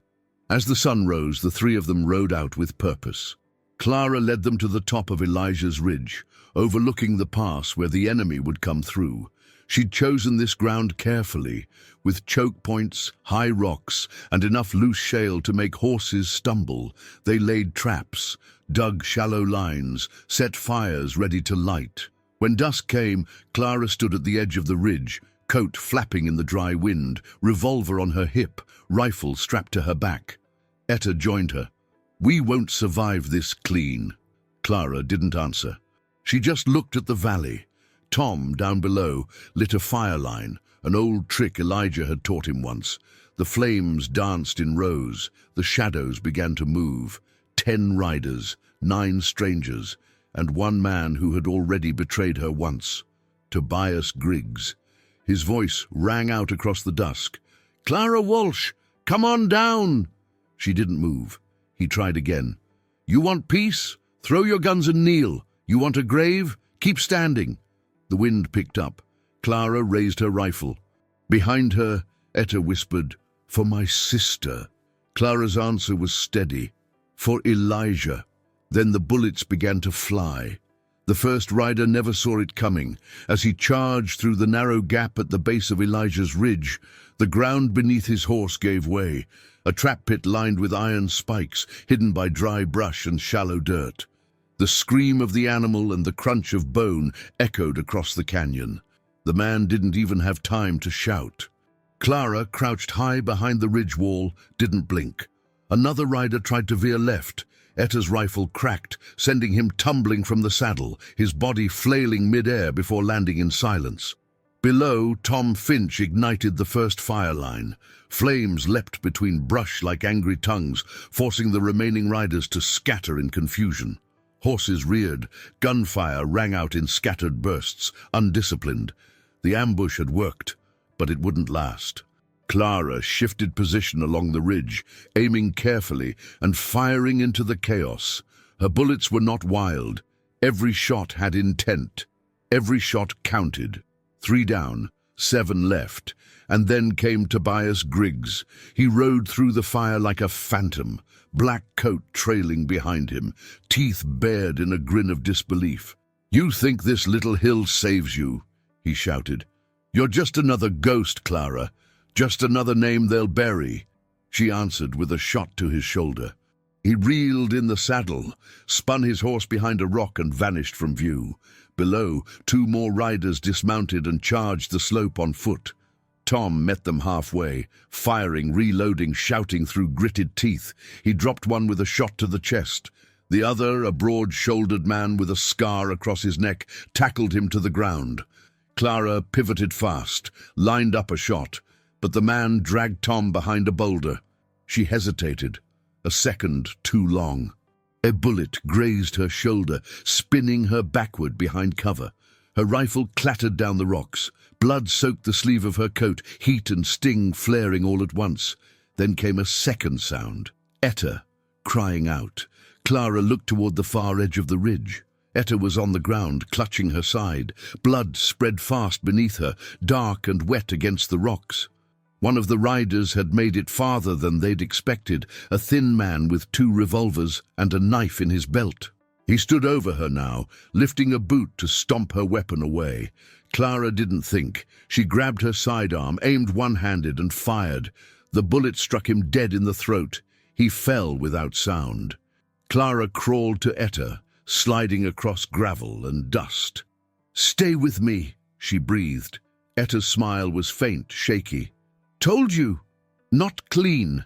Speaker 2: As the sun rose, the 3 of them rode out with purpose. Clara led them to the top of Elijah's Ridge, overlooking the pass where the enemy would come through. She'd chosen this ground carefully, with choke points, high rocks, and enough loose shale to make horses stumble. They laid traps, dug shallow lines, set fires ready to light. When dusk came, Clara stood at the edge of the ridge, coat flapping in the dry wind, revolver on her hip, rifle strapped to her back. Etta joined her. "We won't survive this clean." Clara didn't answer. She just looked at the valley. Tom, down below, lit a fire line, an old trick Elijah had taught him once. The flames danced in rows. The shadows began to move. 10 riders, 9 strangers, and 1 man who had already betrayed her once. Tobias Griggs. His voice rang out across the dusk. "Clara Walsh, come on down!" She didn't move. He tried again. "You want peace? Throw your guns and kneel. You want a grave? Keep standing." The wind picked up. Clara raised her rifle. Behind her, Etta whispered, "For my sister." Clara's answer was steady. "For Elijah." Then the bullets began to fly. The first rider never saw it coming. As he charged through the narrow gap at the base of Elijah's Ridge, the ground beneath his horse gave way. A trap pit lined with iron spikes, hidden by dry brush and shallow dirt. The scream of the animal and the crunch of bone echoed across the canyon. The man didn't even have time to shout. Clara, crouched high behind the ridge wall, didn't blink. Another rider tried to veer left. Etta's rifle cracked, sending him tumbling from the saddle, his body flailing mid-air before landing in silence. Below, Tom Finch ignited the first fire line. Flames leapt between brush like angry tongues, forcing the remaining riders to scatter in confusion. Horses reared. Gunfire rang out in scattered bursts, undisciplined. The ambush had worked, but it wouldn't last. Clara shifted position along the ridge, aiming carefully and firing into the chaos. Her bullets were not wild. Every shot had intent. Every shot counted. 3 down, 7 left. And then came Tobias Griggs. He rode through the fire like a phantom, black coat trailing behind him, teeth bared in a grin of disbelief. "You think this little hill saves you?" he shouted. "You're just another ghost, Clara. Just another name they'll bury." She answered with a shot to his shoulder. He reeled in the saddle, spun his horse behind a rock and vanished from view. Below, two more riders dismounted and charged the slope on foot. Tom met them halfway, firing, reloading, shouting through gritted teeth. He dropped one with a shot to the chest. The other, a broad-shouldered man with a scar across his neck, tackled him to the ground. Clara pivoted fast, lined up a shot, but the man dragged Tom behind a boulder. She hesitated, a second too long. A bullet grazed her shoulder, spinning her backward behind cover. Her rifle clattered down the rocks. Blood soaked the sleeve of her coat, heat and sting flaring all at once. Then came a second sound. Etta, crying out. Clara looked toward the far edge of the ridge. Etta was on the ground, clutching her side. Blood spread fast beneath her, dark and wet against the rocks. One of the riders had made it farther than they'd expected, a thin man with 2 revolvers and a knife in his belt. He stood over her now, lifting a boot to stomp her weapon away. Clara didn't think. She grabbed her sidearm, aimed one-handed and fired. The bullet struck him dead in the throat. He fell without sound. Clara crawled to Etta, sliding across gravel and dust. "Stay with me," she breathed. Etta's smile was faint, shaky. "Told you. Not clean."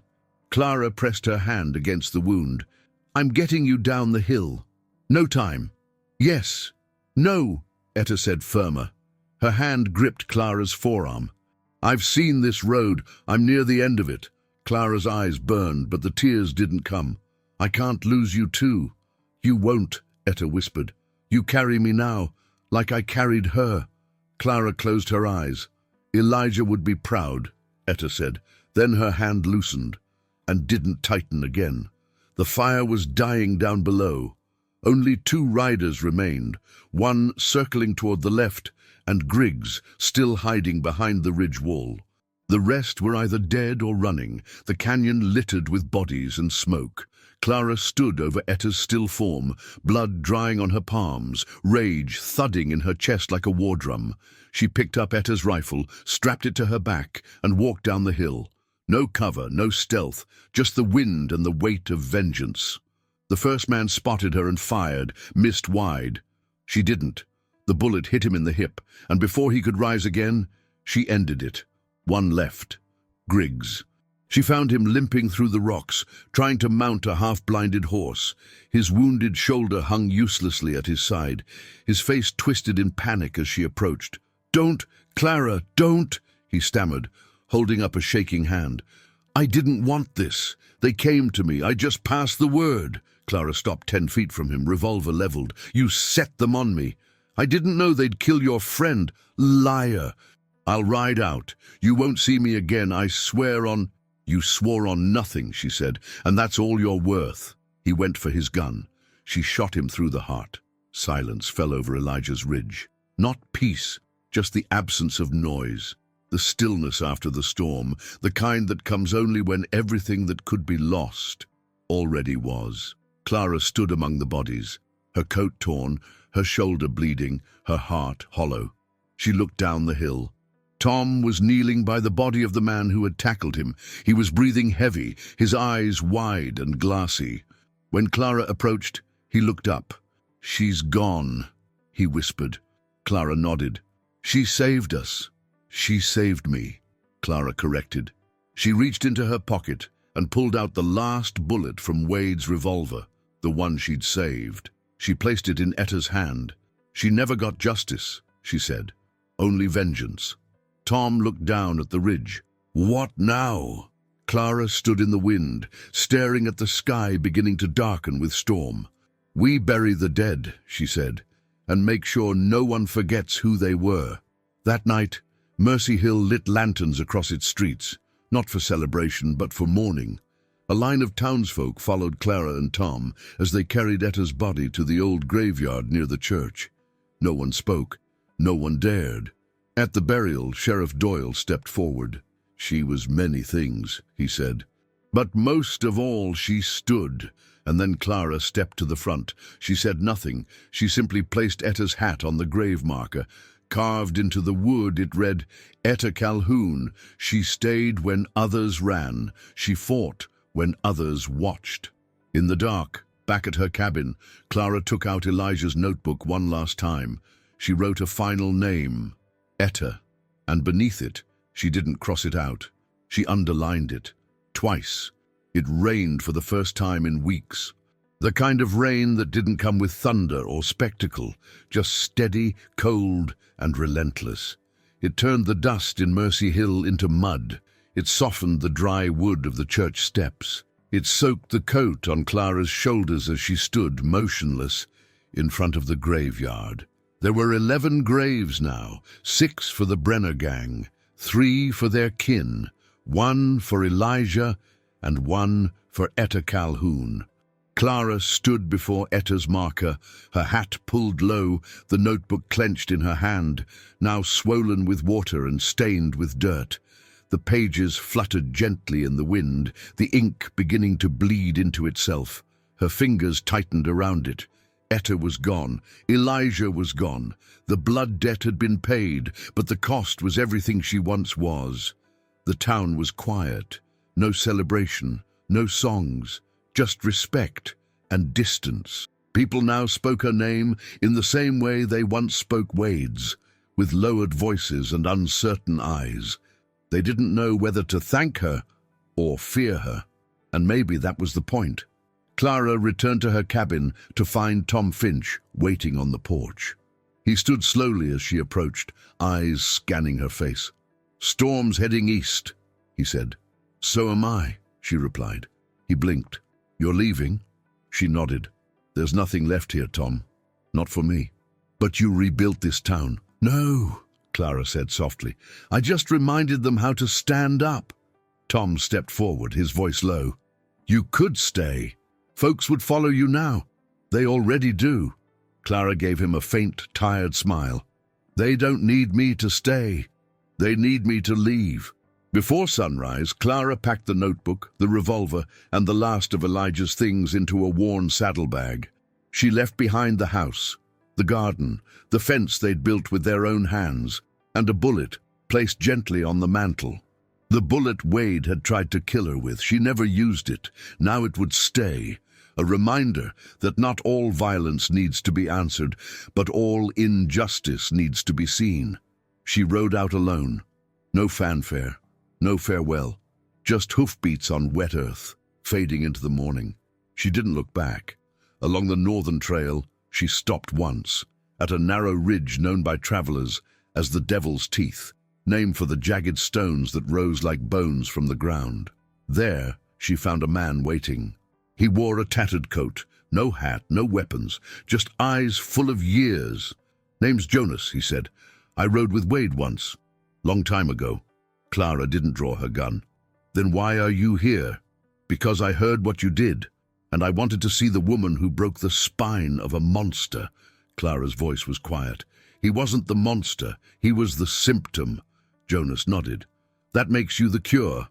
Speaker 2: Clara pressed her hand against the wound. "I'm getting you down the hill. No time." "Yes." "No," Etta said firmer. Her hand gripped Clara's forearm. "I've seen this road. I'm near the end of it." Clara's eyes burned, but the tears didn't come. "I can't lose you too." "You won't," Etta whispered. "You carry me now, like I carried her." Clara closed her eyes. "Elijah would be proud," Etta said. Then her hand loosened and didn't tighten again. The fire was dying down below. Only 2 riders remained, one circling toward the left and Griggs still hiding behind the ridge wall. The rest were either dead or running, the canyon littered with bodies and smoke. Clara stood over Etta's still form, blood drying on her palms, rage thudding in her chest like a war drum. She picked up Etta's rifle, strapped it to her back, and walked down the hill. No cover, no stealth, just the wind and the weight of vengeance. The first man spotted her and fired, missed wide. She didn't. The bullet hit him in the hip, and before he could rise again, she ended it. One left. Griggs. She found him limping through the rocks, trying to mount a half-blinded horse. His wounded shoulder hung uselessly at his side. His face twisted in panic as she approached. "Don't, Clara, don't," he stammered, holding up a shaking hand. "I didn't want this. They came to me. I just passed the word." Clara stopped 10 feet from him, revolver leveled. "You set them on me. I didn't know they'd kill your friend. Liar. I'll ride out. You won't see me again, I swear on—" "You swore on nothing," she said, "and that's all you're worth." He went for his gun. She shot him through the heart. Silence fell over Elijah's ridge. Not peace, just the absence of noise. The stillness after the storm, the kind that comes only when everything that could be lost already was. Clara stood among the bodies, her coat torn, her shoulder bleeding, her heart hollow. She looked down the hill. Tom was kneeling by the body of the man who had tackled him. He was breathing heavy, his eyes wide and glassy. When Clara approached, he looked up. "She's gone," he whispered. Clara nodded. "She saved us." "She saved me," Clara corrected. She reached into her pocket and pulled out the last bullet from Wade's revolver, the one she'd saved. She placed it in Etta's hand. "She never got justice," she said. "Only vengeance." Tom looked down at the ridge. "What now?" Clara stood in the wind, staring at the sky beginning to darken with storm. "We bury the dead," she said, "and make sure no one forgets who they were." That night, Mercy Hill lit lanterns across its streets, not for celebration but for mourning. A line of townsfolk followed Clara and Tom as they carried Etta's body to the old graveyard near the church. No one spoke. No one dared. At the burial, Sheriff Doyle stepped forward. "She was many things," he said. "But most of all, she stood." And then Clara stepped to the front. She said nothing. She simply placed Etta's hat on the grave marker. Carved into the wood, it read, "Etta Calhoun. She stayed when others ran. She fought when others watched." In the dark, back at her cabin, Clara took out Elijah's notebook one last time. She wrote a final name, Etta, and beneath it, she didn't cross it out. She underlined it, twice. It rained for the first time in weeks. The kind of rain that didn't come with thunder or spectacle, just steady, cold, and relentless. It turned the dust in Mercy Hill into mud. It softened the dry wood of the church steps. It soaked the coat on Clara's shoulders as she stood motionless in front of the graveyard. There were 11 graves now, 6 for the Brenner gang, 3 for their kin, 1 for Elijah, and 1 for Etta Calhoun. Clara stood before Etta's marker, her hat pulled low, the notebook clenched in her hand, now swollen with water and stained with dirt. The pages fluttered gently in the wind, the ink beginning to bleed into itself. Her fingers tightened around it. Etta was gone. Elijah was gone. The blood debt had been paid, but the cost was everything she once was. The town was quiet. No celebration, no songs, just respect and distance. People now spoke her name in the same way they once spoke Wade's, with lowered voices and uncertain eyes. They didn't know whether to thank her or fear her, and maybe that was the point. Clara returned to her cabin to find Tom Finch waiting on the porch. He stood slowly as she approached, eyes scanning her face. "Storm's heading east," he said. "So am I," she replied. He blinked. "You're leaving?" She nodded. "There's nothing left here, Tom. Not for me." "But you rebuilt this town." "No," Clara said softly. "I just reminded them how to stand up." Tom stepped forward, his voice low. "You could stay. Folks would follow you now. They already do." Clara gave him a faint, tired smile. "They don't need me to stay. They need me to leave." Before sunrise, Clara packed the notebook, the revolver, and the last of Elijah's things into a worn saddlebag. She left behind the house, the garden, the fence they'd built with their own hands, and a bullet placed gently on the mantel. The bullet Wade had tried to kill her with. She never used it. Now it would stay. A reminder that not all violence needs to be answered, but all injustice needs to be seen. She rode out alone. No fanfare, no farewell, just hoofbeats on wet earth, fading into the morning. She didn't look back. Along the northern trail, she stopped once, at a narrow ridge known by travelers as the Devil's Teeth, named for the jagged stones that rose like bones from the ground. There, she found a man waiting. He wore a tattered coat, no hat, no weapons, just eyes full of years. "Name's Jonas," he said. "I rode with Wade once. Long time ago." Clara didn't draw her gun. "Then why are you here?" "Because I heard what you did, and I wanted to see the woman who broke the spine of a monster." Clara's voice was quiet. "He wasn't the monster, he was the symptom." Jonas nodded. "That makes you the cure?"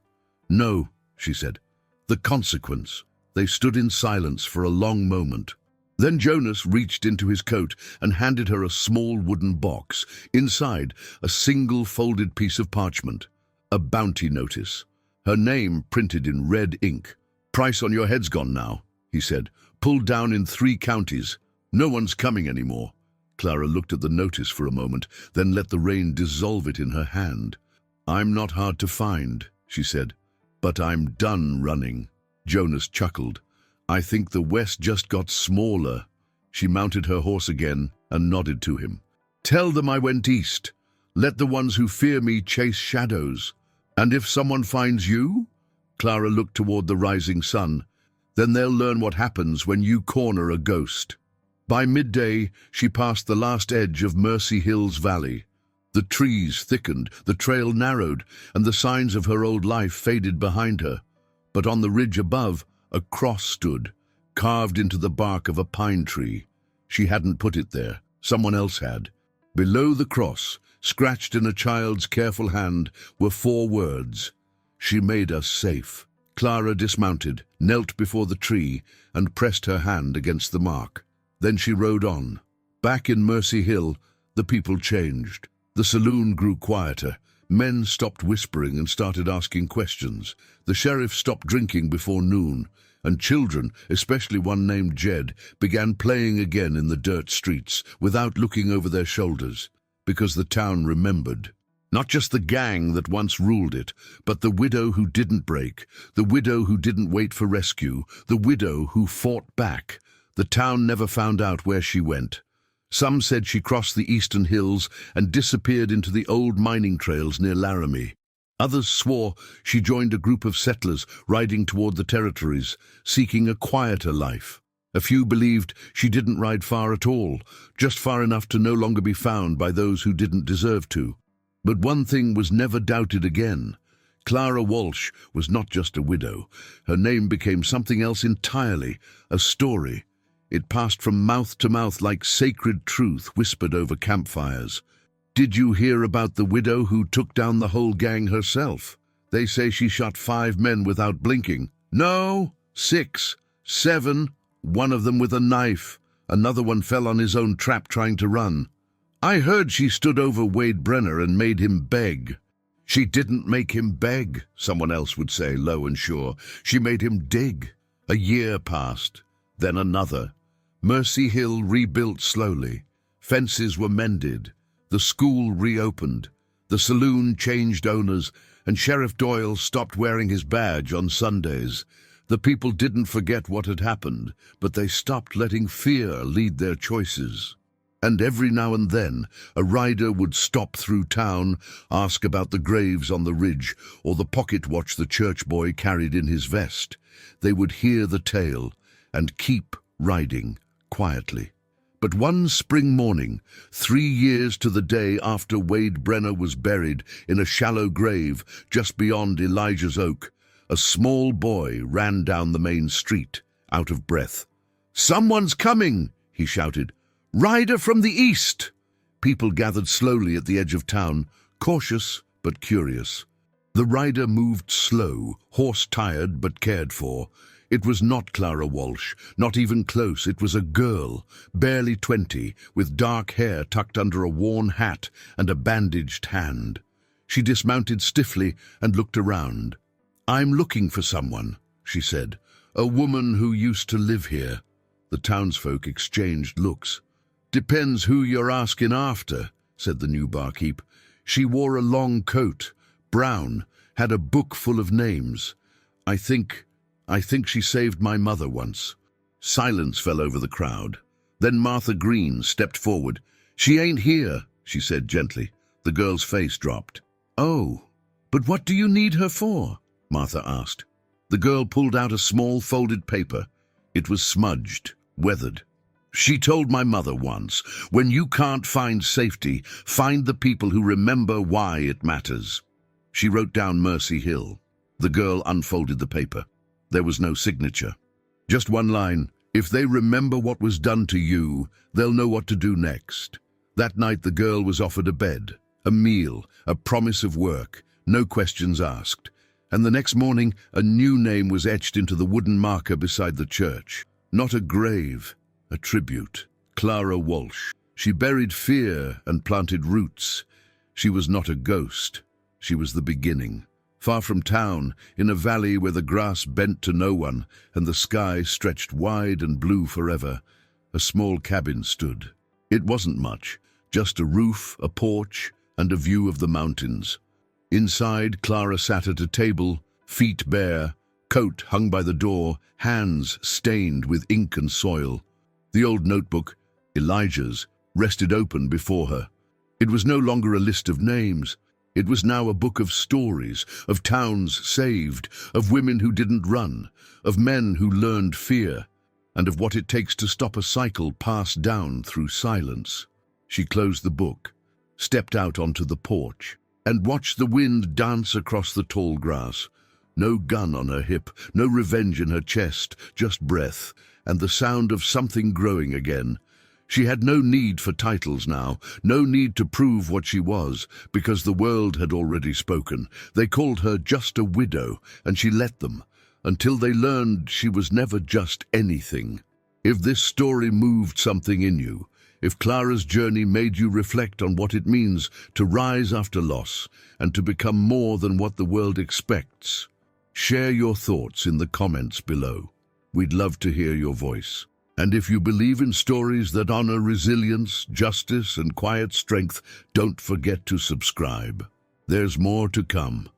Speaker 2: "No," she said. "The consequence." They stood in silence for a long moment. Then Jonas reached into his coat and handed her a small wooden box. Inside, a single folded piece of parchment. A bounty notice. Her name printed in red ink. "Price on your head's gone now," he said. "Pulled down in 3 counties. No one's coming anymore." Clara looked at the notice for a moment, then let the rain dissolve it in her hand. "I'm not hard to find," she said, "but I'm done running." Jonas chuckled. "I think the West just got smaller." She mounted her horse again and nodded to him. "Tell them I went east. Let the ones who fear me chase shadows. And if someone finds you?" Clara looked toward the rising sun. "Then they'll learn what happens when you corner a ghost." By midday, she passed the last edge of Mercy Hill's valley. The trees thickened, the trail narrowed, and the signs of her old life faded behind her. But on the ridge above, a cross stood, carved into the bark of a pine tree. She hadn't put it there. Someone else had. Below the cross, scratched in a child's careful hand, were 4 words. "She made us safe." Clara dismounted, knelt before the tree, and pressed her hand against the mark. Then she rode on. Back in Mercy Hill, the people changed. The saloon grew quieter. Men stopped whispering and started asking questions. The sheriff stopped drinking before noon. and children, especially one named Jed, began playing again in the dirt streets without looking over their shoulders, because the town remembered. Not just the gang that once ruled it, but the widow who didn't break, the widow who didn't wait for rescue, the widow who fought back. The town never found out where she went. Some said she crossed the eastern hills and disappeared into the old mining trails near Laramie. Others swore she joined a group of settlers riding toward the territories, seeking a quieter life. A few believed she didn't ride far at all, just far enough to no longer be found by those who didn't deserve to. But one thing was never doubted again. Clara Walsh was not just a widow. Her name became something else entirely, a story. It passed from mouth to mouth like sacred truth whispered over campfires. Did you hear about the widow who took down the whole gang herself? They say she shot 5 men without blinking. No, 6, 7, one of them with a knife. Another one fell on his own trap trying to run. I heard she stood over Wade Brenner and made him beg. She didn't make him beg, someone else would say, low and sure. She made him dig. A year passed, then another. Mercy Hill rebuilt slowly. Fences were mended. The school reopened. The saloon changed owners, and Sheriff Doyle stopped wearing his badge on Sundays. The people didn't forget what had happened, but they stopped letting fear lead their choices. And every now and then, a rider would stop through town, ask about the graves on the ridge, or the pocket watch the church boy carried in his vest. They would hear the tale and keep riding quietly. But one spring morning, 3 years to the day after Wade Brenner was buried in a shallow grave just beyond Elijah's Oak, a small boy ran down the main street, out of breath. "Someone's coming!" he shouted. "Rider from the east!" People gathered slowly at the edge of town, cautious but curious. The rider moved slow, horse-tired but cared for. It was not Clara Walsh, not even close. It was a girl, barely 20, with dark hair tucked under a worn hat and a bandaged hand. She dismounted stiffly and looked around. "I'm looking for someone," she said. "A woman who used to live here." The townsfolk exchanged looks. "Depends who you're asking after," said the new barkeep. "She wore a long coat, brown, had a book full of names. I think she saved my mother once." Silence fell over the crowd. Then Martha Green stepped forward. "She ain't here," she said gently. The girl's face dropped. "Oh, but what do you need her for?" Martha asked. The girl pulled out a small folded paper. It was smudged, weathered. "She told my mother once, when you can't find safety, find the people who remember why it matters." She wrote down Mercy Hill. The girl unfolded the paper. There was no signature. Just one line: "If they remember what was done to you, they'll know what to do next." That night the girl was offered a bed, a meal, a promise of work, no questions asked. And the next morning a new name was etched into the wooden marker beside the church. Not a grave, a tribute. Clara Walsh. She buried fear and planted roots. She was not a ghost. She was the beginning. Far from town, in a valley where the grass bent to no one and the sky stretched wide and blue forever, a small cabin stood. It wasn't much, just a roof, a porch, and a view of the mountains. Inside, Clara sat at a table, feet bare, coat hung by the door, hands stained with ink and soil. The old notebook, Elijah's, rested open before her. It was no longer a list of names. It was now a book of stories, of towns saved, of women who didn't run, of men who learned fear, and of what it takes to stop a cycle passed down through silence. She closed the book, stepped out onto the porch, and watched the wind dance across the tall grass. No gun on her hip, no revenge in her chest, just breath, and the sound of something growing again. She had no need for titles now, no need to prove what she was, because the world had already spoken. They called her just a widow, and she let them, until they learned she was never just anything. If this story moved something in you, if Clara's journey made you reflect on what it means to rise after loss and to become more than what the world expects, share your thoughts in the comments below. We'd love to hear your voice. And if you believe in stories that honor resilience, justice, and quiet strength, don't forget to subscribe. There's more to come.